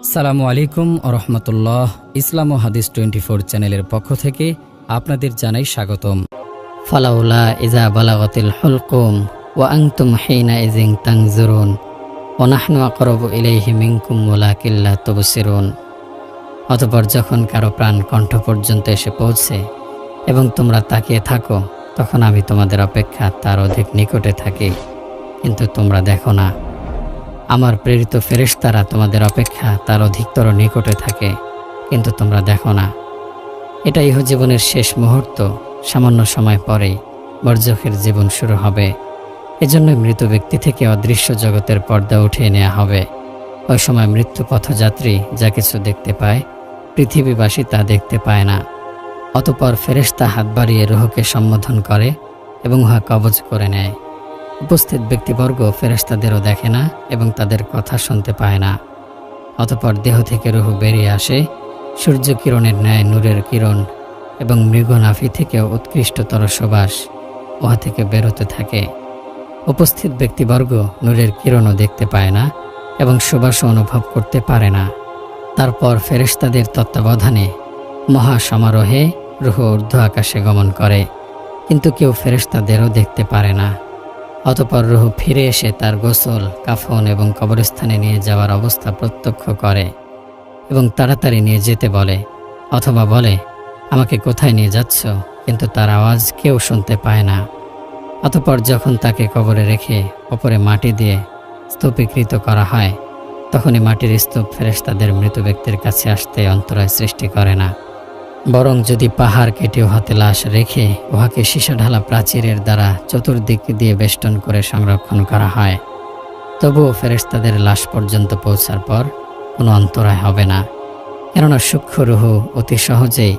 আসসালামু আলাইকুম রহমতুল্লাহ। ইসলাম ও হাদিস 24 চ্যানেলের পক্ষ থেকে আপনাদের জানাই স্বাগতম। ফালাউলা ইজা বালাগাতিল হুলকুম ওয়া আনতুম হিনা ইযিন তানজুরুন ওয়া নাহনু আকরাবু ইলাইহি মিনকুম ওয়ালাকিন লা তুবসিরুন। অতঃপর যখন কারো প্রাণ কণ্ঠ পর্যন্ত এসে পৌঁছে এবং তোমরা তাকিয়ে থাকো, তখন আমি তোমাদের অপেক্ষা তার অধিক নিকটে থাকি, কিন্তু তোমরা দেখো না। আমার প্রেরিত ফেরেশতারা তোমাদের অপেক্ষা তার অধিকতর নিকটে থাকে, কিন্তু তোমরা দেখো না। এটা ইহজীবনের শেষ মুহূর্ত, সামান্য সময় পরেই বরজখের জীবন শুরু হবে। এজন্যই মৃত ব্যক্তি থেকে অদৃশ্য জগতের পর্দা উঠিয়ে নেওয়া হবে। ওই সময় মৃত্যু পথযাত্রী যা কিছু দেখতে পায়, পৃথিবীবাসী তা দেখতে পায় না। অতঃপর ফেরেশতা হাত বাড়িয়ে রূহকে সম্বোধন করে এবং উহা কবজ করে নেয়। উপস্থিত ব্যক্তিবর্গ ফেরেশতাদেরও দেখে না এবং তাদের কথা শুনতে পায় না। অতঃপর দেহ থেকে রূহ বেরিয়ে আসে সূর্য কিরণের ন্যায় নূরের কিরণ, এবং মৃগনাভি থেকেও উৎকৃষ্টতর সুবাস উহা থেকে বেরোতে থাকে। উপস্থিত ব্যক্তিবর্গ নূরের কিরণও দেখতে পায় না এবং সুবাসও অনুভব করতে পারে না। তারপর ফেরেশতাদের তত্ত্বাবধানে মহাসমারোহে রূহ ঊর্ধ্ব আকাশে গমন করে, কিন্তু কেউ ফেরেশতাদেরও দেখতে পারে না। অতঃপর রূহ ফিরে এসে তার গোসল, কাফন এবং কবরস্থানে নিয়ে যাওয়ার অবস্থা প্রত্যক্ষ করে এবং তাড়াতাড়ি নিয়ে যেতে বলে, অথবা বলে, আমাকে কোথায় নিয়ে যাচ্ছ? কিন্তু তার আওয়াজ কেউ শুনতে পায় না। অতঃপর যখন তাকে কবরে রেখে ওপরে মাটি দিয়ে স্তূপীকৃত করা হয়, তখনই মাটির স্তূপ ফেরেশতাদের মৃত ব্যক্তির কাছে আসতে অন্তরায় সৃষ্টি করে না। বরং যদি পাহাড় কেটে উহাতে লাশ রেখে উহাকে সীসা ঢালা প্রাচীরের দ্বারা চতুর্দিক দিয়ে বেষ্টন করে সংরক্ষণ করা হয়, তবুও ফেরেশতাদের লাশ পর্যন্ত পৌঁছার পর কোনো অন্তরায় হবে না। কেননা সূক্ষ্ম রূহ অতি সহজেই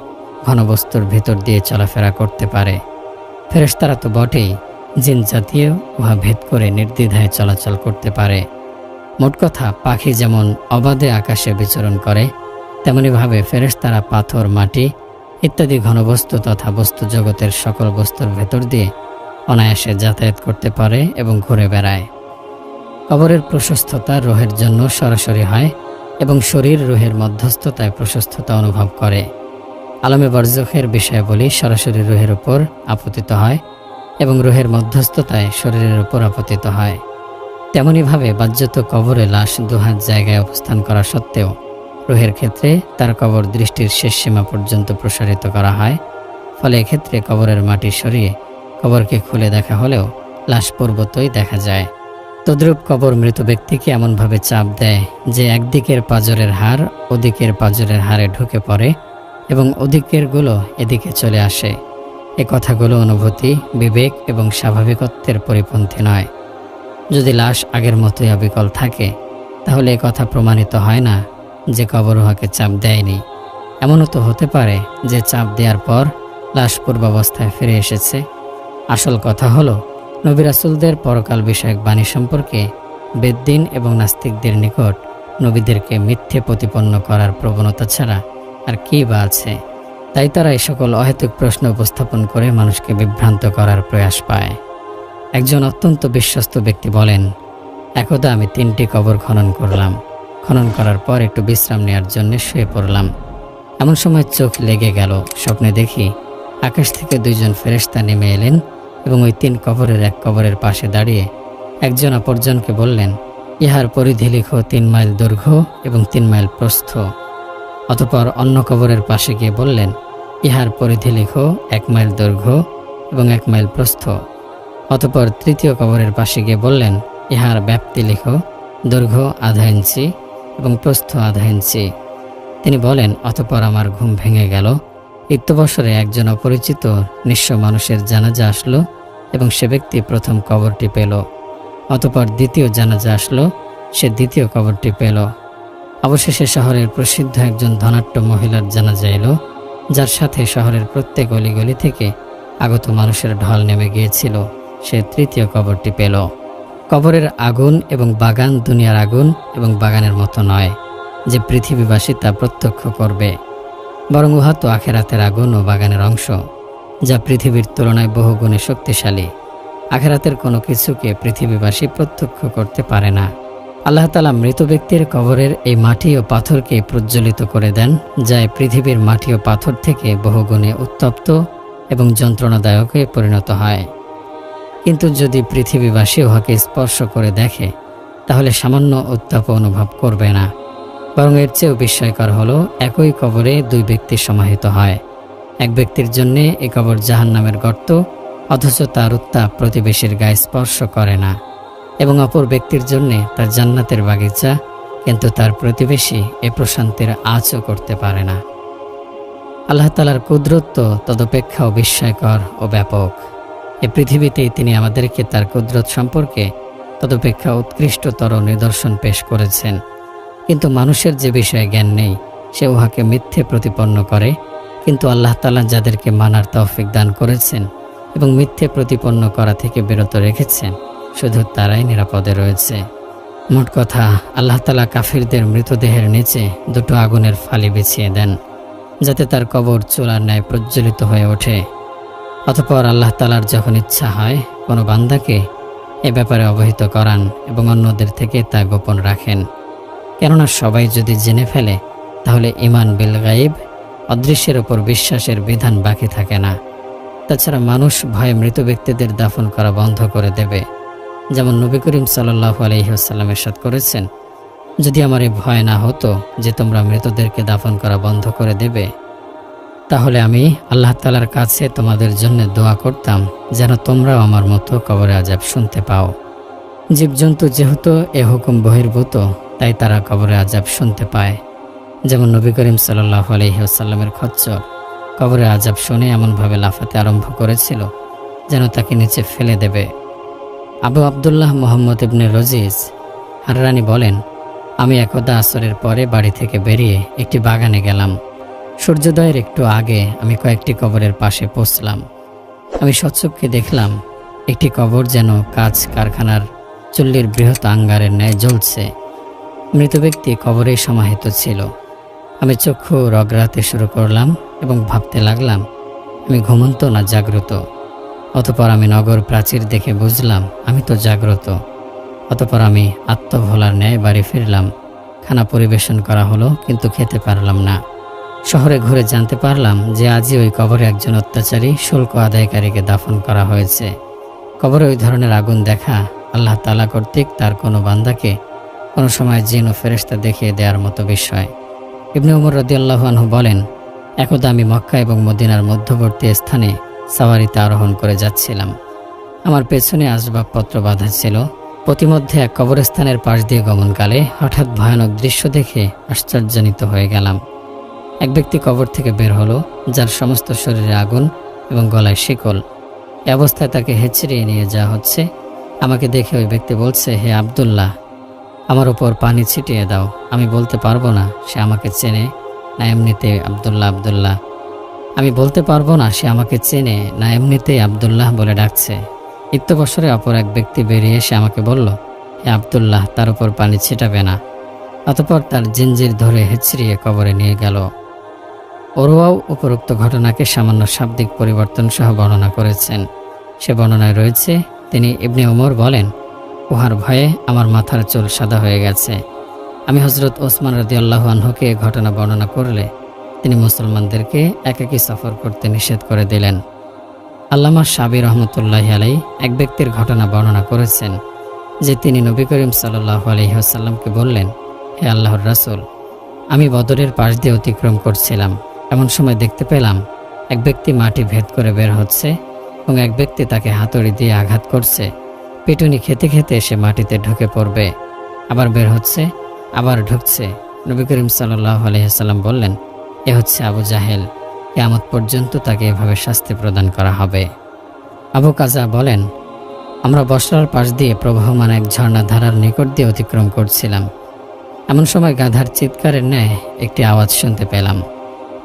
ঘনবস্তুর ভিতর দিয়ে চলাফেরা করতে পারে। ফেরেশতারা তো বটেই, জিন জাতীয় উহা ভেদ করে নির্দ্বিধায় চলাচল করতে পারে। মোট কথা, পাখি যেমন অবাধে আকাশে বিচরণ করে, তেমনিভাবে ফেরেশতারা পাথর, মাটি ইত্যাদি ঘনবস্তু তথা বস্তু জগতের সকল বস্তুর ভেতর দিয়ে অনায়াসে যাতায়াত করতে পারে এবং ঘুরে বেড়ায়। কবরের প্রশস্ততা রূহের জন্য সরাসরি হয় এবং শরীর রূহের মধ্যস্থতায় প্রশস্ততা অনুভব করে। আলমে বরজখের বিষয়াবলী সরাসরি রূহের উপর আপতিত হয় এবং রূহের মধ্যস্থতায় শরীরের উপর আপতিত হয়। তেমনিভাবে বাহ্যত কবরে লাশ দুহাত জায়গায় অবস্থান করা সত্ত্বেও রূহের ক্ষেত্রে তার কবর দৃষ্টির শেষ সীমা পর্যন্ত প্রসারিত করা হয়। ফলে এক্ষেত্রে কবরের মাটি সরিয়ে কবরকে খুলে দেখা হলেও লাশ পূর্বতই দেখা যায়। তদ্রূপ কবর মৃত ব্যক্তিকে এমনভাবে চাপ দেয় যে একদিকের পাঁজরের হাড় ওদিকের পাঁজরের হাড়ে ঢুকে পড়ে এবং ওদিকেরগুলো এদিকে চলে আসে। এ কথাগুলো অনুভূতি, বিবেক এবং স্বাভাবিকত্বের পরিপন্থী নয়। যদি লাশ আগের মতোই অবিকল থাকে, তাহলে এ কথা প্রমাণিত হয় না যে কবর উহাকে চাপ দেয়নি। এমনও তো হতে পারে যে চাপ দেওয়ার পর লাশ পূর্বাবস্থায় ফিরে এসেছে। আসল কথা হলো, নবী রাসূলদের পরকাল বিষয়ক বাণী সম্পর্কে বেদ্দিন এবং নাস্তিকদের নিকট নবীদেরকে মিথ্যে প্রতিপন্ন করার প্রবণতা ছাড়া আর কী বা আছে। তাই তারা এই সকল অহেতুক প্রশ্ন উপস্থাপন করে মানুষকে বিভ্রান্ত করার প্রয়াস পায়। একজন অত্যন্ত বিশ্বস্ত ব্যক্তি বলেন, একদা আমি 3টি কবর খনন করলাম। খনন করার পর একটু বিশ্রাম নেওয়ার জন্য শুয়ে পড়লাম। এমন সময় চোখ লেগে গেল। স্বপ্নে দেখি আকাশ থেকে 2 জন ফেরেশতা নেমে এলেন এবং ওই 3 কবরের এক কবরের পাশে দাঁড়িয়ে একজন অপরজনকে বললেন, ইহার পরিধি লিখো 3 মাইল দৈর্ঘ্য এবং 3 মাইল প্রস্থ। অতঃপর অন্য কবরের পাশে গিয়ে বললেন, ইহার পরিধি লিখো 1 মাইল দৈর্ঘ্য এবং 1 মাইল প্রস্থ। অতঃপর তৃতীয় কবরের পাশে গিয়ে বললেন, ইহার ব্যাপ্তি লিখো দৈর্ঘ্য 1/2 ইঞ্চি এবং প্রস্থ 1/2 ইঞ্চি। তিনি বলেন, অতঃপর আমার ঘুম ভেঙে গেল। ইত্যবসরে একজন অপরিচিত নিঃস্ব মানুষের জানাজা আসলো এবং সে ব্যক্তি প্রথম কবরটি পেল। অতঃপর দ্বিতীয় জানাজা আসলো, সে দ্বিতীয় কবরটি পেল। অবশেষে শহরের প্রসিদ্ধ একজন ধনাঢ্য মহিলার জানাজা এলো, যার সাথে শহরের প্রত্যেক অলিগলি থেকে আগত মানুষের ঢল নেমে গিয়েছিল। সে তৃতীয় কবরটি পেল। কবরের আগুন এবং বাগান দুনিয়ার আগুন এবং বাগানের মতো নয় যে পৃথিবীবাসী তা প্রত্যক্ষ করবে, বরং উহা তো আখেরাতের আগুন ও বাগানের অংশ, যা পৃথিবীর তুলনায় বহুগুণে শক্তিশালী। আখেরাতের কোনো কিছুকে পৃথিবীবাসী প্রত্যক্ষ করতে পারে না। আল্লাহ তাআলা মৃত ব্যক্তির কবরের এই মাটি ও পাথরকে প্রজ্বলিত করে দেন, যা এই পৃথিবীর মাটি ও পাথর থেকে বহুগুণে উত্তপ্ত এবং যন্ত্রণাদায়কে পরিণত হয়। কিন্তু যদি পৃথিবীবাসী উহাকে স্পর্শ করে দেখে, তাহলে সামান্য উত্তাপ অনুভব করবে না। বরং এর চেয়েও বিস্ময়কর হলো, একই কবরে দুই ব্যক্তি সমাহিত হয়। এক ব্যক্তির জন্য এই কবর জাহান্নামের গর্ত, অথচ তার উত্তাপ প্রতিবেশীর গায়ে স্পর্শ করে না, এবং অপর ব্যক্তির জন্য তার জান্নাতের বাগিচা, কিন্তু তার প্রতিবেশী এ প্রশান্তির আঁচও করতে পারে না। আল্লাহ তাআলার কুদরত তদপেক্ষাও বিস্ময়কর ও ব্যাপক। এ পৃথিবীতেই তিনি আমাদেরকে তার কুদরত সম্পর্কে তদপেক্ষা উৎকৃষ্টতর নিদর্শন পেশ করেছেন। কিন্তু মানুষের যে বিষয়ে জ্ঞান নেই, সে উহাকে মিথ্যে প্রতিপন্ন করে। কিন্তু আল্লাহ তাআলা যাদেরকে মানার তৌফিক দান করেছেন এবং মিথ্যে প্রতিপন্ন করা থেকে বিরত রেখেছেন, শুধু তারাই নিরাপদে রয়েছে। মোট কথা, আল্লাহ তাআলা কাফিরদের মৃতদেহের নিচে দুটো আগুনের ফালি বিছিয়ে দেন, যাতে তার কবর চুলার ন্যায় প্রজ্বলিত হয়ে ওঠে। অতঃপর আল্লাহ তাআলার যখন ইচ্ছা হয়, কোনো বান্দাকে এ ব্যাপারে অবহিত করান এবং অন্যদের থেকে তা গোপন রাখেন। কেননা সবাই যদি জেনে ফেলে, তাহলে ঈমান বিল গায়ব, অদৃশ্যের ওপর বিশ্বাসের বিধান বাকি থাকে না। তাছাড়া মানুষ ভয়ে মৃত ব্যক্তিদের দাফন করা বন্ধ করে দেবে। যেমন নবী করিম সাল্লাল্লাহু আলাইহি ওয়াসাল্লাম ইরশাদ করেছেন, যদি আমার এই ভয় না হতো যে তোমরা মৃতদেরকে দাফন করা বন্ধ করে দেবে, তাহলে আমি আল্লাহ তাআলার কাছে তোমাদের জন্য দোয়া করতাম যেন তোমরাও আমার মতো কবরে আযাব শুনতে পাও। জীবজন্তু যেহেতু এ হুকুম বহির্ভূত, তাই তারা কবরে আযাব শুনতে পায়। যেমন নবী করিম সাল্লাল্লাহু আলাইহি ওয়াসাল্লামের খচ্চর কবরে আযাব শুনে এমনভাবে লাফাতে আরম্ভ করেছিল যেন তাকে নিচে ফেলে দেবে। আবু আবদুল্লাহ মুহাম্মদ ইবনে রজিজ হাররানি বলেন, আমি একদা আসরের পরে বাড়ি থেকে বেরিয়ে একটি বাগানে গেলাম। সূর্যোদয়ের একটু আগে আমি কয়েকটি কবরের পাশে পৌঁছলাম। আমি সচক্ষে দেখলাম একটি কবর যেন কাঁচ কারখানার চুল্লির বৃহৎ আঙ্গারের ন্যায় জ্বলছে। মৃত ব্যক্তি কবরেই সমাহিত ছিল। আমি চক্ষু রগড়াতে শুরু করলাম এবং ভাবতে লাগলাম, আমি ঘুমন্ত না জাগ্রত। অতঃপর আমি নগর প্রাচীর দেখে বুঝলাম আমি তো জাগ্রত। অতঃপর আমি আত্মভোলার ন্যায় বাড়ি ফিরলাম। খানা পরিবেশন করা হলো, কিন্তু খেতে পারলাম না। শহরে ঘুরে জানতে পারলাম যে আজই ওই কবরে একজন অত্যাচারী শুল্ক আদায়কারীকে দাফন করা হয়েছে। কবরে ওই ধরনের আগুন দেখা আল্লাহ তাআলা কর্তৃক তার কোনো বান্দাকে কোনো সময় জিন ও ফেরেশতা দেখিয়ে দেওয়ার মতো বিষয়। ইবনে উমর রাদিয়াল্লাহু আনহু বলেন, একদা আমি মক্কা এবং মদিনার মধ্যবর্তী স্থানে সাওয়ারিতে আরোহণ করে যাচ্ছিলাম। আমার পেছনে আসবাবপত্র বাঁধা ছিল। প্রতিমধ্যে এক কবরস্থানের পাশ দিয়ে গমনকালে হঠাৎ ভয়ানক দৃশ্য দেখে আশ্চর্যান্বিত হয়ে গেলাম। এক ব্যক্তি কবর থেকে বের হলো, যার সমস্ত শরীরে আগুন এবং গলায় শিকল। এ অবস্থায় তাকে হেঁচড়িয়ে নিয়ে যাওয়া হচ্ছে। আমাকে দেখে ওই ব্যক্তি বলছে, হে আব্দুল্লাহ, আমার উপর পানি ছিটিয়ে দাও। আমি বলতে পারবো না সে আমাকে চেনে না এমনিতেই আব্দুল্লাহ আব্দুল্লাহ। আমি বলতে পারবো না সে আমাকে চেনে না এমনিতেই আব্দুল্লাহ বলে ডাকছে। ইত্যবসরে অপর এক ব্যক্তি বেরিয়ে এসে আমাকে বলল, হে আব্দুল্লাহ, তার উপর পানি ছিটাবে না। অতঃপর তার জিঞ্জির ধরে হেঁচড়িয়ে কবরে নিয়ে গেল। ওরওয়াও উপরোক্ত ঘটনাকে সামান্য শাব্দিক পরিবর্তন সহ বর্ণনা করেছেন। সে বর্ণনায় রয়েছে, তিনি ইবনে ওমর বলেন, উহার ভয়ে আমার মাথার চুল সাদা হয়ে গেছে। আমি হযরত ওসমান রাদিয়াল্লাহু আনহুকে ঘটনা বর্ণনা করলে তিনি মুসলমানদেরকে একাকী সফর করতে নিষেধ করে দিলেন। আল্লামা শাবি রহমতুল্লাহি আলাইহি এক ব্যক্তির ঘটনা বর্ণনা করেছেন যে তিনি নবী করিম সাল্লাল্লাহু আলাইহি ওয়াসাল্লামকে বললেন, হে আল্লাহর রাসূল, আমি বদরের পাশ দিয়ে অতিক্রম করছিলাম। এমন সময় দেখতে পেলাম এক ব্যক্তি মাটি ভেদ করে বের হচ্ছে এবং এক ব্যক্তি তাকে হাতুড়ি দিয়ে আঘাত করছে। পিটুনি খেতে খেতে সে মাটিতে ঢুকে পড়বে, আবার বের হচ্ছে, আবার ঢুকছে। নবী করিম সাল্লাল্লাহু আলাইহি ওয়াসাল্লাম বললেন, এ হচ্ছে আবু জাহেল। কিয়ামত পর্যন্ত তাকে এভাবে শাস্তি প্রদান করা হবে। আবু কাজা বলেন, আমরা বসরার পাশ দিয়ে প্রবাহমান এক ঝর্ণাধারার নিকট দিয়ে অতিক্রম করছিলাম। এমন সময় গাধার চিৎকারের ন্যায় একটি আওয়াজ শুনতে পেলাম।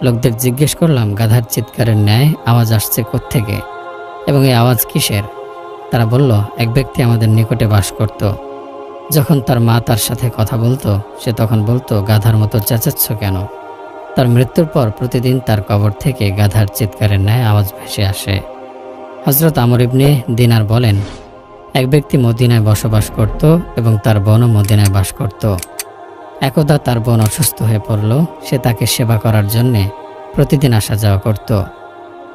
লোকদের জিজ্ঞেস করলাম, গাধার চিৎকারের ন্যায় আওয়াজ আসছে কোত্থেকে এবং এই আওয়াজ কিসের? তারা বলল, এক ব্যক্তি আমাদের নিকটে বাস করত। যখন তার মা তার সাথে কথা বলতো, সে তখন বলতো, গাধার মতো চেঁচাচ্ছ কেন? তার মৃত্যুর পর প্রতিদিন তার কবর থেকে গাধার চিৎকারের ন্যায় আওয়াজ ভেসে আসে। হযরত আমর ইবনে দিনার বলেন, এক ব্যক্তি মদিনায় বসবাস করত এবং তার বোনও মদিনায় বাস করত। একদা তার বোন অসুস্থ হয়ে পড়ল। সে তাকে সেবা করার জন্যে প্রতিদিন আসা যাওয়া করত।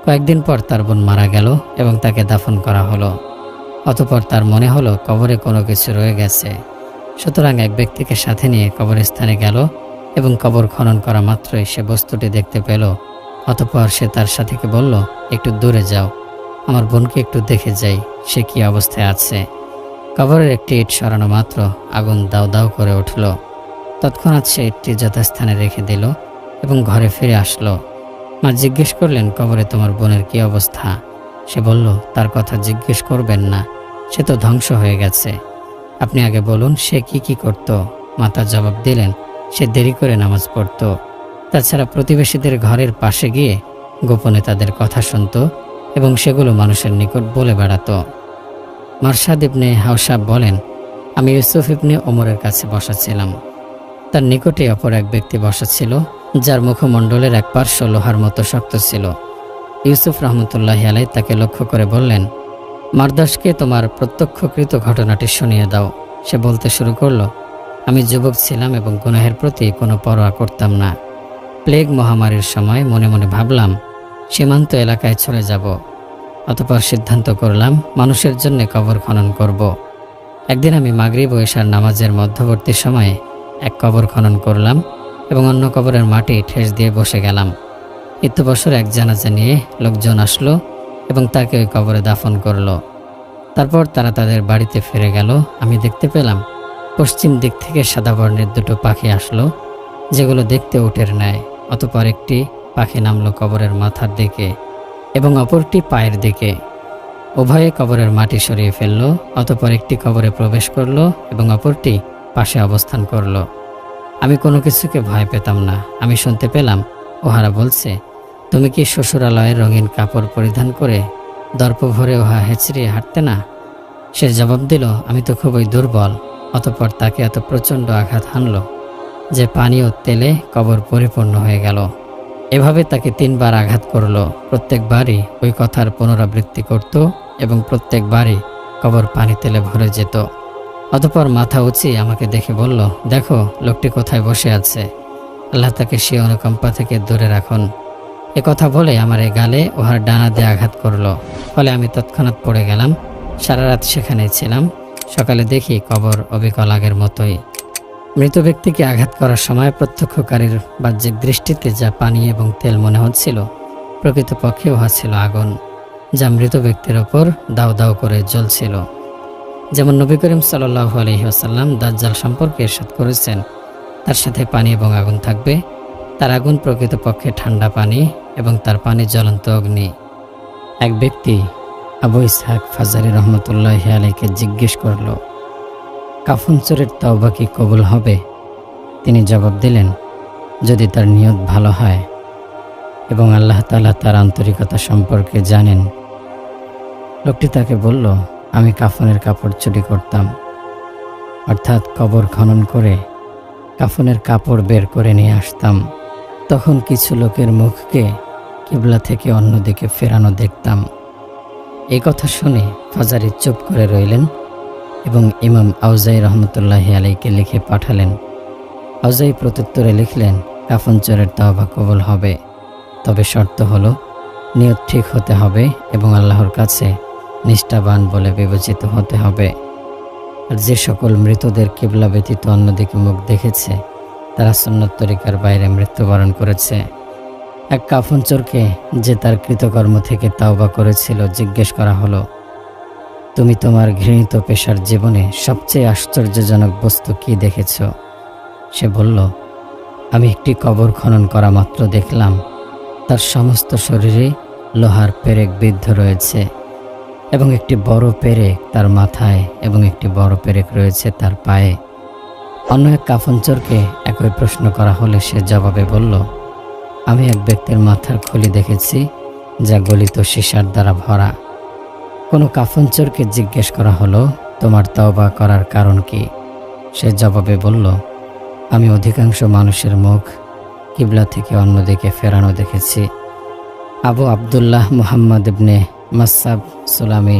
কয়েকদিন পর তার বোন মারা গেল এবং তাকে দাফন করা হলো। অতঃপর তার মনে হলো কবরে কোনো কিছু রয়ে গেছে। সুতরাং এক ব্যক্তিকে সাথে নিয়ে কবরস্থানে গেল এবং কবর খনন করা মাত্রই সে বস্তুটি দেখতে পেল। অতঃপর সে তার সাথীকে বলল, একটু দূরে যাও, আমার বোনকে একটু দেখে যাই, সে কি অবস্থায় আছে। কবরের একটি ইট সরানো মাত্র আগুন দাউ দাউ করে উঠল। তৎক্ষণাৎ সে ইটটি যথাস্থানে রেখে দিল এবং ঘরে ফিরে আসলো। মা জিজ্ঞেস করলেন, কবরে তোমার বোনের কি অবস্থা? সে বলল, তার কথা জিজ্ঞেস করবেন না, সে তো ধ্বংস হয়ে গেছে। আপনি আগে বলুন সে কি করত। মাতা জবাব দিলেন, সে দেরি করে নামাজ পড়ত। তাছাড়া প্রতিবেশীদের ঘরের পাশে গিয়ে গোপনে তাদের কথা শুনত এবং সেগুলো মানুষের নিকট বলে বেড়াত। মারশাদ ইবনে হাওশাব বলেন, আমি ইউসুফ ইবনে ওমরের কাছে বসা ছিলাম। তার নিকটে অপর এক ব্যক্তি বসা ছিল, যার মুখমণ্ডলের এক পার্শ্ব লোহার মতো শক্ত ছিল। ইউসুফ রহমতুল্লাহি আলাইহি তাকে লক্ষ্য করে বললেন, মারদাসকে তোমার প্রত্যক্ষকৃত ঘটনাটি শুনিয়ে দাও। সে বলতে শুরু করলো, আমি যুবক ছিলাম এবং গুনাহের প্রতি কোনো পরোয়া করতাম না। প্লেগ মহামারীর সময় মনে মনে ভাবলাম সীমান্ত এলাকায় চলে যাব। অতঃপর সিদ্ধান্ত করলাম মানুষের জন্য কবর খনন করব। একদিন আমি মাগরিব ও ইশার নামাজের মধ্যবর্তী সময়ে এক কবর খনন করলাম এবং অন্য কবরের মাটি ঠেস দিয়ে বসে গেলাম। ইত্যবসর এক জানাজা নিয়ে লোকজন আসলো এবং তাকে ওই কবরে দাফন করলো। তারপর তারা তাদের বাড়িতে ফিরে গেল। আমি দেখতে পেলাম পশ্চিম দিক থেকে সাদা বর্ণের দুটো পাখি আসলো, যেগুলো দেখতে উটের ন্যায়। অতঃপর একটি পাখি নামলো কবরের মাথার দিকে এবং অপরটি পায়ের দিকে। উভয়ে কবরের মাটি সরিয়ে ফেলল। অতঃপর একটি কবরে প্রবেশ করলো এবং অপরটি পাশে অবস্থান করলো। আমি কোনো কিছুকে ভয় পেতাম না। আমি শুনতে পেলাম ওহারা বলছে, তুমি কি শ্বশুরালয়ের রঙিন কাপড় পরিধান করে দর্প ভরে উহা হেঁচড়িয়ে হাঁটতে না? সে জবাব দিল, আমি তো খুবই দুর্বল। অতঃপর তাকে এত প্রচণ্ড আঘাত হানল যে পানি ও তেলে কবর পরিপূর্ণ হয়ে গেল। এভাবে তাকে 3 বার আঘাত করল। প্রত্যেকবারই ওই কথার পুনরাবৃত্তি করত এবং প্রত্যেকবারই কবর পানি তেলে ভরে যেত। অতঃপর মাথা উঁচিয়ে আমাকে দেখে বলল, দেখো লোকটি কোথায় বসে আছে, আল্লাহ তাকে সে অনুকম্পা থেকে দূরে রাখুন। এ কথা বলে আমার এই গালে ওহার ডানা দিয়ে আঘাত করল। ফলে আমি তৎক্ষণাৎ পড়ে গেলাম। সারা রাত সেখানেই ছিলাম। সকালে দেখি কবর অবিকল আগের মতোই। মৃত ব্যক্তিকে আঘাত করার সময় প্রত্যক্ষকারীর বাহ্যিক দৃষ্টিতে যা পানি এবং তেল মনে হচ্ছিল, প্রকৃতপক্ষে উহা ছিল আগুন, যা মৃত ব্যক্তির ওপর দাউ দাউ করে জ্বলছিল। যেমন নবী করিম সাল্লাল্লাহু আলাইহি ওয়াসাল্লাম দাজ্জাল সম্পর্কে ইরশাদ করেছেন, তার সাথে পানি এবং আগুন থাকবে। তার আগুন প্রকৃতপক্ষে ঠান্ডা পানি এবং তার পানি জ্বলন্ত অগ্নি। এক ব্যক্তি আবু ইসহাক ফাজারি রহমতুল্লাহি আলাইহিকে জিজ্ঞেস করল, কাফন চোরের তওবা কি কবুল হবে? তিনি জবাব দিলেন, যদি তার নিয়ত ভালো হয় এবং আল্লাহ তাআলা তার আন্তরিকতা সম্পর্কে জানেন। লোকটি তাকে বলল, আমি কাফনের কাপড় চুরি করতাম, অর্থাৎ কবর খনন করে কাফনের কাপড় বের করে নিয়ে আসতাম। তখন কিছু লোকের মুখকে কিবলা থেকে অন্যদিকে ফেরানো দেখতাম। এই কথা শুনে ফাজারি চুপ করে রইলেন এবং ইমাম আউজাই রহমতুল্লাহি আলাইহিকে লিখে পাঠালেন। আউজাই প্রত্যুত্তরে লিখলেন, কাফন চোরের তওবা কবুল হবে, তবে শর্ত হলো নিয়ত ঠিক হতে হবে এবং আল্লাহর কাছে নিষ্ঠাবান বলে বিবেচিত হতে হবে। আর যে সকল মৃতদের কিবলা ব্যতীত অন্যদিকে মুখ দেখেছে, তারা সুন্নত তরিকার বাইরে মৃত্যুবরণ করেছে। এক কাফন চোরকে, যে তার কৃতকর্ম থেকে তাওবা করেছিল, জিজ্ঞেস করা হলো, তুমি তোমার ঘৃণিত পেশার জীবনে সবচেয়ে আশ্চর্যজনক বস্তু কি দেখেছ? সে বলল, আমি একটি কবর খনন করা মাত্র দেখলাম তার সমস্ত শরীরে লোহার পেরেক বিদ্ধ রয়েছে এবং একটি বড় পেরেক তার মাথায় এবং একটি বড় পেরেক রয়েছে তার পায়ে। অন্য এক কাফন চোরকে একই প্রশ্ন করা হলে সে জবাবে বলল, আমি এক ব্যক্তির মাথার খুলি দেখেছি যা গলিত সীসার দ্বারা ভরা। কোনো কাফন চোরকে জিজ্ঞেস করা হলো, তোমার তওবা করার কারণ কি? সে জবাবে বলল, আমি অধিকাংশ মানুষের মুখ কিবলা থেকে অন্যদিকে ফেরানো দেখেছি। আবু আবদুল্লাহ মুহাম্মদ ইবনে মাসসাব সুলামি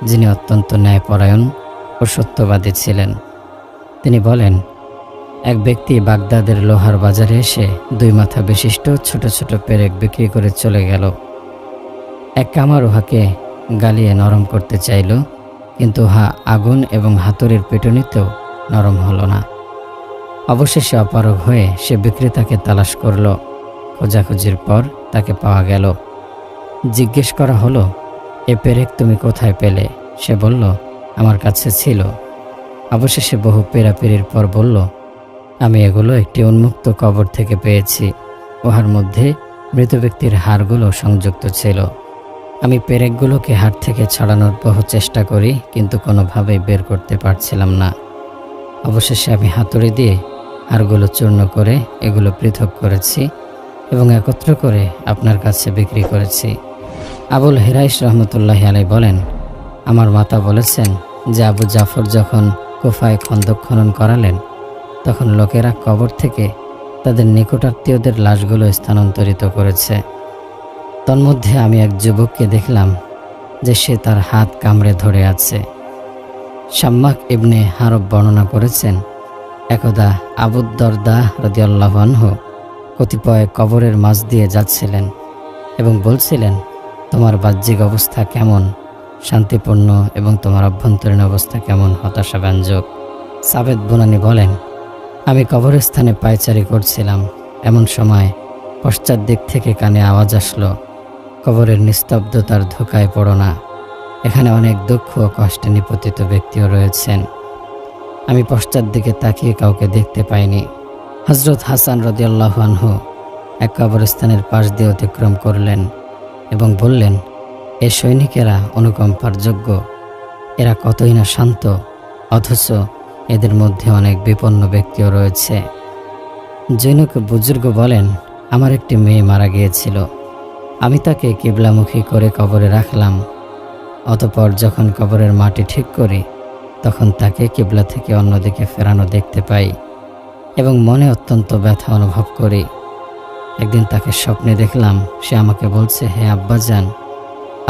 যিনি অত্যন্ত ন্যায়পরায়ণ ও সত্যবাদী ছিলেন। তিনি বলেন, এক ব্যক্তি বাগদাদের লোহার বাজারে এসে 2 মাথা বিশিষ্ট ছোট ছোট পেরেক বিক্রি করে চলে গেল। এক কামার উহাকে গালিয়ে নরম করতে চাইল, কিন্তু উহা আগুন এবং হাতুড়ির পিটুনিতেও নরম হলো না। অবশেষে অপারগ হয়ে সে বিক্রেতাকে তালাশ করল। খোঁজাখুঁজির পর তাকে পাওয়া গেল। জিজ্ঞেস করা হলো, এ পেরেক তুমি কোথায় পেলে? সে বলল, আমার কাছে ছিল। অবশেষে বহু পেরাপেরির পর বলল, আমি এগুলো একটি উন্মুক্ত কবর থেকে পেয়েছি। উহার মধ্যে মৃত ব্যক্তির হাড়গুলো সংযুক্ত ছিল। আমি পেরেকগুলোকে হাড় থেকে ছাড়ানোর বহু চেষ্টা করি, কিন্তু কোনোভাবেই বের করতে পারছিলাম না। অবশেষে আমি হাতুড়ি দিয়ে হাড়গুলো চূর্ণ করে এগুলো পৃথক করেছি এবং একত্র করে আপনার কাছে বিক্রি করেছি। আবুল হিরাইস রহমতুল্লাহি আলাইহি বলেন, আমার মাতা বলেছেন যে আবু জাফর যখন কুফায় খন্দক খনন করালেন, তখন লোকেরা কবর থেকে তাদের নিকটাত্মীয়দের লাশগুলো স্থানান্তরিত করেছে। তন্মধ্যে আমি এক যুবককে দেখলাম যে সে তার হাত কামড়ে ধরে আছে। শাম্মাক ইবনে হারব বর্ণনা করেছেন, একদা আবু দরদা রাদিয়াল্লাহু আনহু কতিপয় কবরের মাঝ দিয়ে যাচ্ছিলেন এবং বলছিলেন, তোমার বাহ্যিক অবস্থা কেমন? শান্তিপূর্ণ। এবং তোমার অভ্যন্তরীণ অবস্থা কেমন? হতাশাব্যঞ্জক। সাবেদ বুনানি বলেন, আমি কবরস্থানে পায়চারি করছিলাম। এমন সময় পশ্চাৎ দিক থেকে কানে আওয়াজ আসলো, কবরের নিস্তব্ধতার ধোঁকায় পড়ো না, এখানে অনেক দুঃখ ও কষ্টে নিপতিত ব্যক্তিও রয়েছেন। আমি পশ্চাৎ দিকে তাকিয়ে কাউকে দেখতে পাইনি। হযরত হাসান রাদিয়াল্লাহু আনহু এক কবরস্থানের পাশ দিয়ে অতিক্রম করলেন এবং বললেন, এ সৈনিকেরা অনুকম্পার যোগ্য, এরা কতই না শান্ত, অথচ এদের মধ্যে অনেক বিপন্ন ব্যক্তিও রয়েছে। জৈনক বুজুর্গ বলেন, আমার একটি মেয়ে মারা গিয়েছিল। আমি তাকে কিবলামুখী করে কবরে রাখলাম। অতঃপর যখন কবরের মাটি ঠিক করি, তখন তাকে কিবলা থেকে অন্যদিকে ফেরানো দেখতে পাই এবং মনে অত্যন্ত ব্যথা অনুভব করি। একদিন তাকে স্বপ্নে দেখলাম, সে আমাকে বলছে, হে আব্বাজান,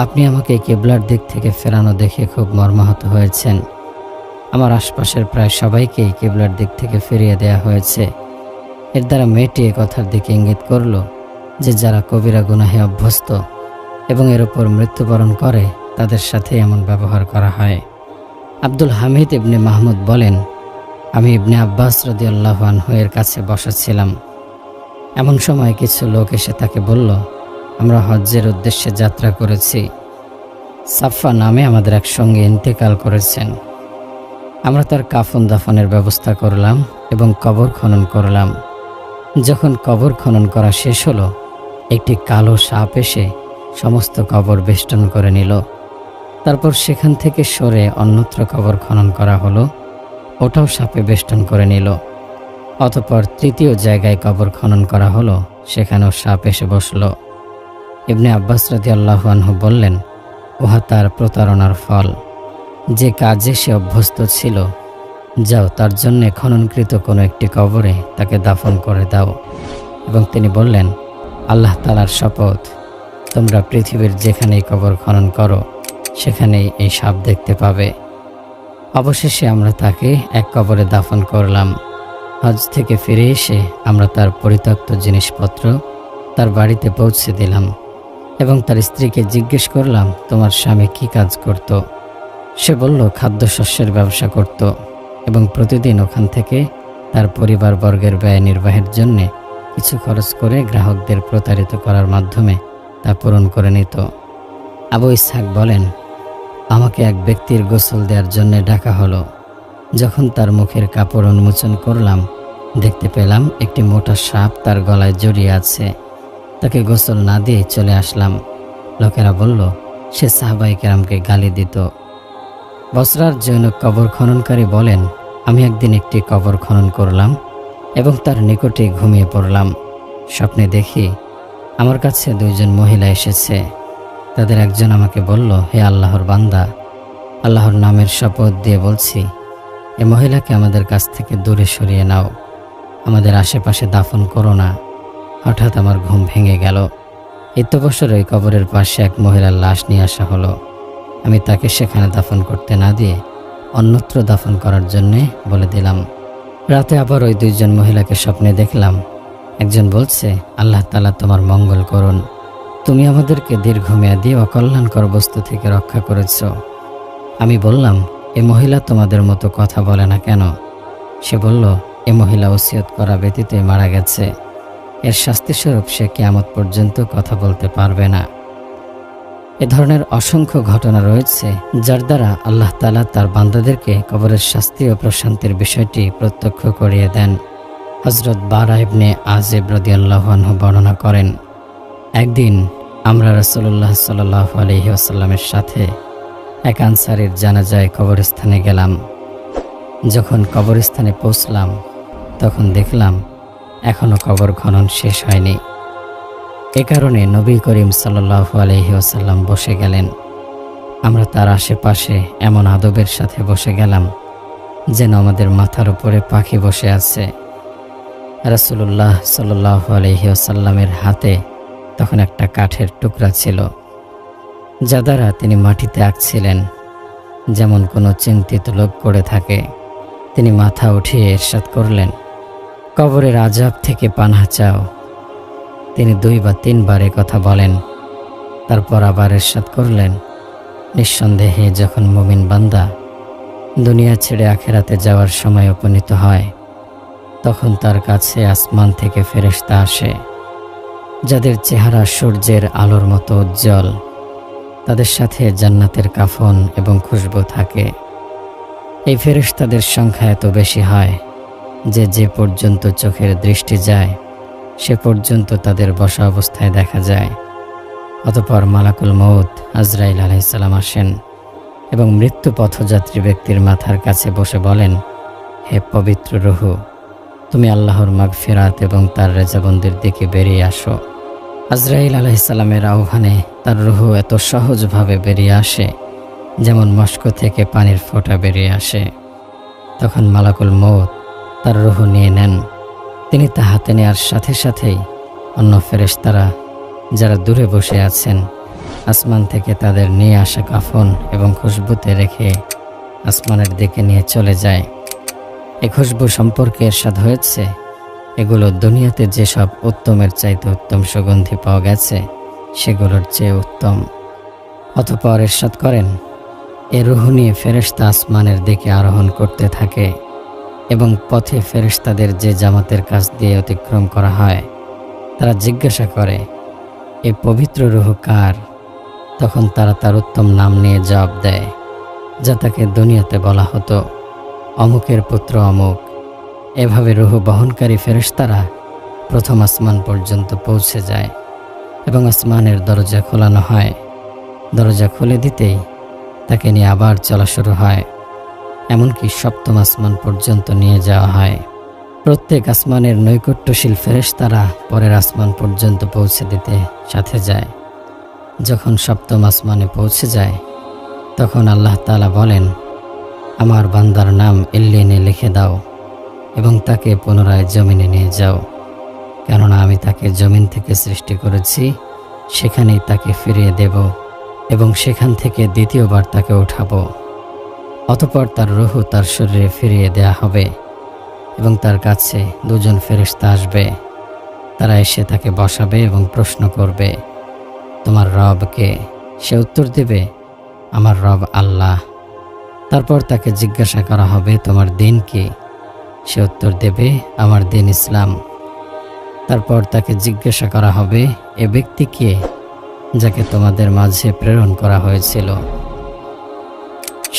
আপনি আমাকে কিবলার দিক থেকে ফেরানো দেখে খুব মর্মাহত হয়েছেন। আমার আশপাশের প্রায় সবাইকেই কিবলার দিক থেকে ফিরিয়ে দেয়া হয়েছে। এর দ্বারা মেয়েটি এ কথার দিকে ইঙ্গিত করল যে যারা কবিরা গুনাহে অভ্যস্ত এবং এর উপর মৃত্যুবরণ করে, তাদের সাথে এমন ব্যবহার করা হয়। আব্দুল হামিদ ইবনে মাহমুদ বলেন, আমি ইবনে আব্বাস রাদিয়াল্লাহু আনহু এর কাছে বসেছিলাম। এমন সময় কিছু লোক এসে তাকে বলল, আমরা হজ্জের উদ্দেশ্যে যাত্রা করেছি। সাফা নামে আমাদের একসঙ্গে ইন্তেকাল করেছেন। আমরা তার কাফন দাফনের ব্যবস্থা করলাম এবং কবর খনন করলাম। যখন কবর খনন করা শেষ হলো, একটি কালো সাপ এসে সমস্ত কবর বেষ্টন করে নিল। তারপর সেখান থেকে সরে অন্যত্র কবর খনন করা হলো, ওটাও সাপে বেষ্টন করে নিল। অতঃপর তৃতীয় জায়গায় কবর খনন করা হলো, সেখানেও সাপ এসে বসল। ইবনে আব্বাস রাদিয়াল্লাহু আনহু বললেন, উহা তার প্রতারণার ফল। যে কাজে সে অভ্যস্ত ছিল, যাও তার জন্যে খননকৃত কোনো একটি কবরে তাকে দাফন করে দাও। এবং তিনি বললেন, আল্লাহ তাআলার শপথ, তোমরা পৃথিবীর যেখানেই কবর খনন করো, সেখানেই এই সাপ দেখতে পাবে। অবশেষে আমরা তাকে এক কবরে দাফন করলাম। হজ থেকে ফিরে এসে আমরা তার পরিত্যক্ত জিনিসপত্র তার বাড়িতে পৌঁছে দিলাম এবং তার স্ত্রীকে জিজ্ঞেস করলাম, তোমার স্বামী কি কাজ করত? সে বলল, খাদ্যশস্যের ব্যবসা করত এবং প্রতিদিন ওখান থেকে তার পরিবারবর্গের ব্যয় নির্বাহের জন্য কিছু খরচ করে গ্রাহকদের প্রতারিত করার মাধ্যমে তা পূরণ করে নিত। আবু ইসহাক বলেন, আমাকে এক ব্যক্তির গোসল দেওয়ার জন্য ডাকা হলো। যখন তার মুখের কাপড় উন্মোচন করলাম, দেখতে পেলাম একটি মোটা সাপ তার গলায় জড়িয়ে আছে। তাকে গোসল না দিয়ে চলে আসলাম। লোকেরা বলল, সে সাহাবায়ে কেরামকে গালি দিত। বসরার জৈনক কবর খননকারী বলেন, আমি একদিন একটি কবর খনন করলাম এবং তার নিকটে ঘুমিয়ে পড়লাম। স্বপ্নে দেখি আমার কাছে 2 জন মহিলা এসেছে। তাদের একজন আমাকে বলল, হে আল্লাহর বান্দা, আল্লাহর নামের শপথ দিয়ে বলছি, এ মহিলাকে আমাদের কাছ থেকে দূরে সরিয়ে নাও, আমাদের আশেপাশে দাফন করো না। হঠাৎ আমার ঘুম ভেঙে গেল। ইত্যবসর ওই কবরের পাশে এক মহিলার লাশ নিয়ে আসা হলো আমি তাকে সেখানে দাফন করতে না দিয়ে অন্যত্র দাফন করার জন্যে বলে দিলাম। রাতে আবার ওই দুইজন মহিলাকে স্বপ্নে দেখলাম। একজন বলছে, আল্লাহ তাআলা তোমার মঙ্গল করুন, তুমি আমাদেরকে দীর্ঘমেয়াদী অকল্যাণকর বস্তু থেকে রক্ষা করেছ। আমি বললাম, এ মহিলা তোমাদের মতো কথা বলে না কেন? সে বলল, এ মহিলা ওসিয়ত করা ব্যতীতই মারা গেছে, এর শাস্তিস্বরূপ সে কিয়ামত পর্যন্ত কথা বলতে পারবে না। এ ধরনের অসংখ্য ঘটনা রয়েছে যার দ্বারা আল্লাহ তাআলা তার বান্দাদেরকে কবরের শাস্তি ও প্রশান্তির বিষয়টি প্রত্যক্ষ করিয়ে দেন। হযরত বারা ইবনে আযিব রাদিয়াল্লাহু আনহু বর্ণনা করেন, একদিন আমরা রাসূলুল্লাহ সাল্লাল্লাহু আলাইহি ওয়াসাল্লামের সাথে এক আনসারীর জানাজায় কবরস্থানে গেলাম। যখন কবরস্থানে পৌঁছলাম তখন দেখলাম এখনও কবর খনন শেষ হয়নি। এ কারণে নবী করিম সাল্লাল্লাহু আলাইহি ওয়াসাল্লাম বসে গেলেন। আমরা তার আশেপাশে এমন আদবের সাথে বসে গেলাম যেন আমাদের মাথার উপরে পাখি বসে আছে। রাসূলুল্লাহ সাল্লাল্লাহু আলাইহি ওয়াসাল্লামের হাতে তখন একটা কাঠের টুকরা ছিল, যা দ্বারা তিনি মাটিতে আঁকছিলেন, যেমন কোনো চিন্তিত লোক করে থাকে। তিনি মাথা উঠিয়ে ইরশাদ করলেন, কবরের আযাব থেকে পানাহ চাও। তিনি 2 বা 3 বার কথা বলেন, তারপর আবার ইরশাদ করলেন, নিঃসন্দেহে যখন মুমিন বান্দা দুনিয়া ছেড়ে আখিরাতে যাওয়ার সময় উপনীত হয়, তখন তার কাছে আসমান থেকে ফেরেশতা আসে, যাদের চেহারা সূর্যের আলোর মতো উজ্জ্বল। তাদের সাথে জান্নাতের কাফন এবং খুশবু থাকে। এই ফেরেশতাদের সংখ্যা এত বেশি হয় যে যে পর্যন্ত চোখের দৃষ্টি যায় সে পর্যন্ত তাদের বসা অবস্থায় দেখা যায়। অতঃপর মালাকুল মউত আজরাইল আলাইহিস সালাম আসেন এবং মৃত্যু পথযাত্রী ব্যক্তির মাথার কাছে বসে বলেন, হে পবিত্র রূহ, তুমি আল্লাহর মাগফিরাত এবং তার রেজাবন্দির দিকে বেরিয়ে আসো। আজরাইল আলাইহিস সালামের আহ্বানে তার রূহ এত সহজভাবে বেরিয়ে আসে যেমন মস্ক থেকে পানির ফোঁটা বেরিয়ে আসে। তখন মালাকুল মউত তার রূহ নিয়ে নেন। তিনি তা হাতে নেওয়ার সাথে সাথেই অন্য ফেরেশতারা যারা দূরে বসে আছেন আসমান থেকে তাদের নিয়ে আসা কাফন এবং খুশবুতে রেখে আসমানের দিকে নিয়ে চলে যায়। এই খুশবু সম্পর্কে ইরশাদ হয়েছে, এগুলো দুনিয়াতে যেসব উত্তমের চাইতে উত্তম সুগন্ধি পাওয়া গেছে সেগুলোর চেয়ে উত্তম। অতঃপর ইরশাদ করেন, এ রূহ নিয়ে ফেরেশতা আসমানের দিকে আরোহণ করতে থাকে এবং পথে ফেরেশতাদের যে জামাতের কাছ দিয়ে অতিক্রম করা হয় তারা জিজ্ঞাসা করে, এ পবিত্র রূহ কার? তখন তারা তার উত্তম নাম নিয়ে জবাব দেয়, যা তাকে দুনিয়াতে বলা হতো, অমুকের পুত্র অমুক। এভাবে রূহ বহনকারী ফেরেশতারা প্রথম আসমান পর্যন্ত পৌঁছে যায় এবং আসমানের দরজা খোলানো হয়। দরজা খুলে দিতেই তাকে নিয়ে আবার চলা শুরু হয়, এমনকি সপ্তম আসমান পর্যন্ত নিয়ে যাওয়া হয়। প্রত্যেক আসমানের নৈকট্যশীল ফেরেশতারা পরের আসমান পর্যন্ত পৌঁছে দিতে সাথে যায়। যখন সপ্তম আসমানে পৌঁছে যায় তখন আল্লাহ তাআলা বলেন, আমার বান্দার নাম ইল্লিনে লিখে দাও এবং তাকে পুনরায় জমিনে নিয়ে যাও, কেননা আমি তাকে জমিন থেকে সৃষ্টি করেছি, সেখানেই তাকে ফিরিয়ে দেব এবং সেখান থেকে দ্বিতীয়বার তাকে উঠাবো। অতঃপর তার রূহ তার শরীরে ফিরিয়ে দেয়া হবে এবং তার কাছে 2 জন ফেরেশতা আসবে। তারা এসে তাকে বসাবে এবং প্রশ্ন করবে, তোমার রব কে? সে উত্তর দেবে, আমার রব আল্লাহ। তারপর তাকে জিজ্ঞাসা করা হবে, তোমার দিন কি? সে উত্তর দেবে, আমার দিন ইসলাম। তারপর তাকে জিজ্ঞাসা করা হবে, এ ব্যক্তি কে যাকে তোমাদের মাঝে প্রেরণ করা হয়েছিল?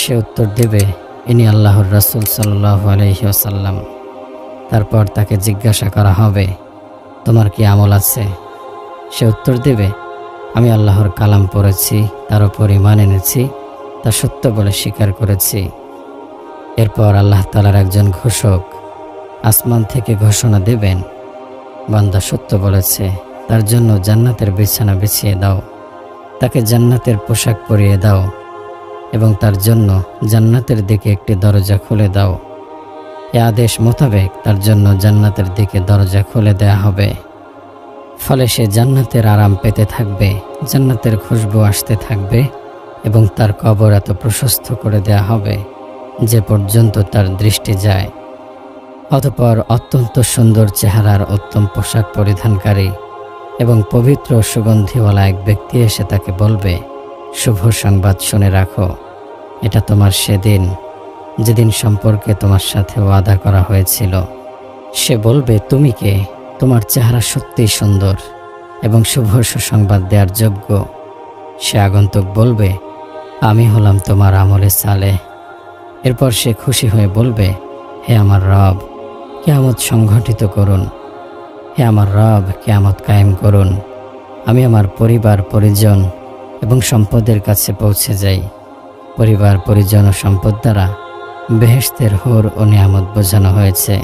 সে উত্তর দেবে, ইনি আল্লাহর রাসূল সাল্লাল্লাহু আলাইহি ওয়াসাল্লাম। তারপর তাকে জিজ্ঞাসা করা হবে, তোমার কি আমল আছে? সে উত্তর দেবে, আমি আল্লাহর কালাম পড়েছি, তার উপর ঈমান এনেছি, তা সত্য বলে স্বীকার করেছি। এরপর আল্লাহ তাআলার একজন ঘোষক আসমান থেকে ঘোষণা দেবেন, বান্দা সত্য বলেছে, তার জন্য জান্নাতের বিছানা বিছিয়ে দাও, তাকে জান্নাতের পোশাক পরিয়ে দাও এবং তার জন্য জান্নাতের দিকে একটি দরজা খুলে দাও। এ আদেশ মোতাবেক তার জন্য জান্নাতের দিকে দরজা খুলে দেয়া হবে। ফলে সে জান্নাতের আরাম পেতে থাকবে, জান্নাতের খুশবু আসতে থাকবে এবং তার কবর এত প্রশস্ত করে দেয়া হবে যে পর্যন্ত তার দৃষ্টি যায়। অতঃপর অত্যন্ত সুন্দর চেহারার উত্তম পোশাক পরিধানকারী এবং পবিত্র সুগন্ধিওয়ালা এক ব্যক্তি এসে তাকে বলবে, শুভ সংবাদ শুনে রাখো, এটা তোমার সেদিন যেদিন সম্পর্কে তোমার সাথে ওয়াদা করা হয়েছিল। সে বলবে, তুমি কে? তোমার চেহারা সত্যিই সুন্দর এবং শুভ সুসংবাদ দেওয়ার যোগ্য। সে আগন্তুক বলবে, আমি হলাম তোমার আমলে সালেহ। এরপর সে খুশি হয়ে বলবে, হে আমার রব, কিয়ামত সংঘটিত করুন। হে আমার রব, কিয়ামত কায়েম করুন। আমি আমার পরিবার পরিজন এবং সম্পদের কাছে পৌঁছে যাই। পরিবার পরিজন ও সম্পদ দ্বারা বেহেশতের হুর ও নিয়ামত বোঝানো হয়েছে।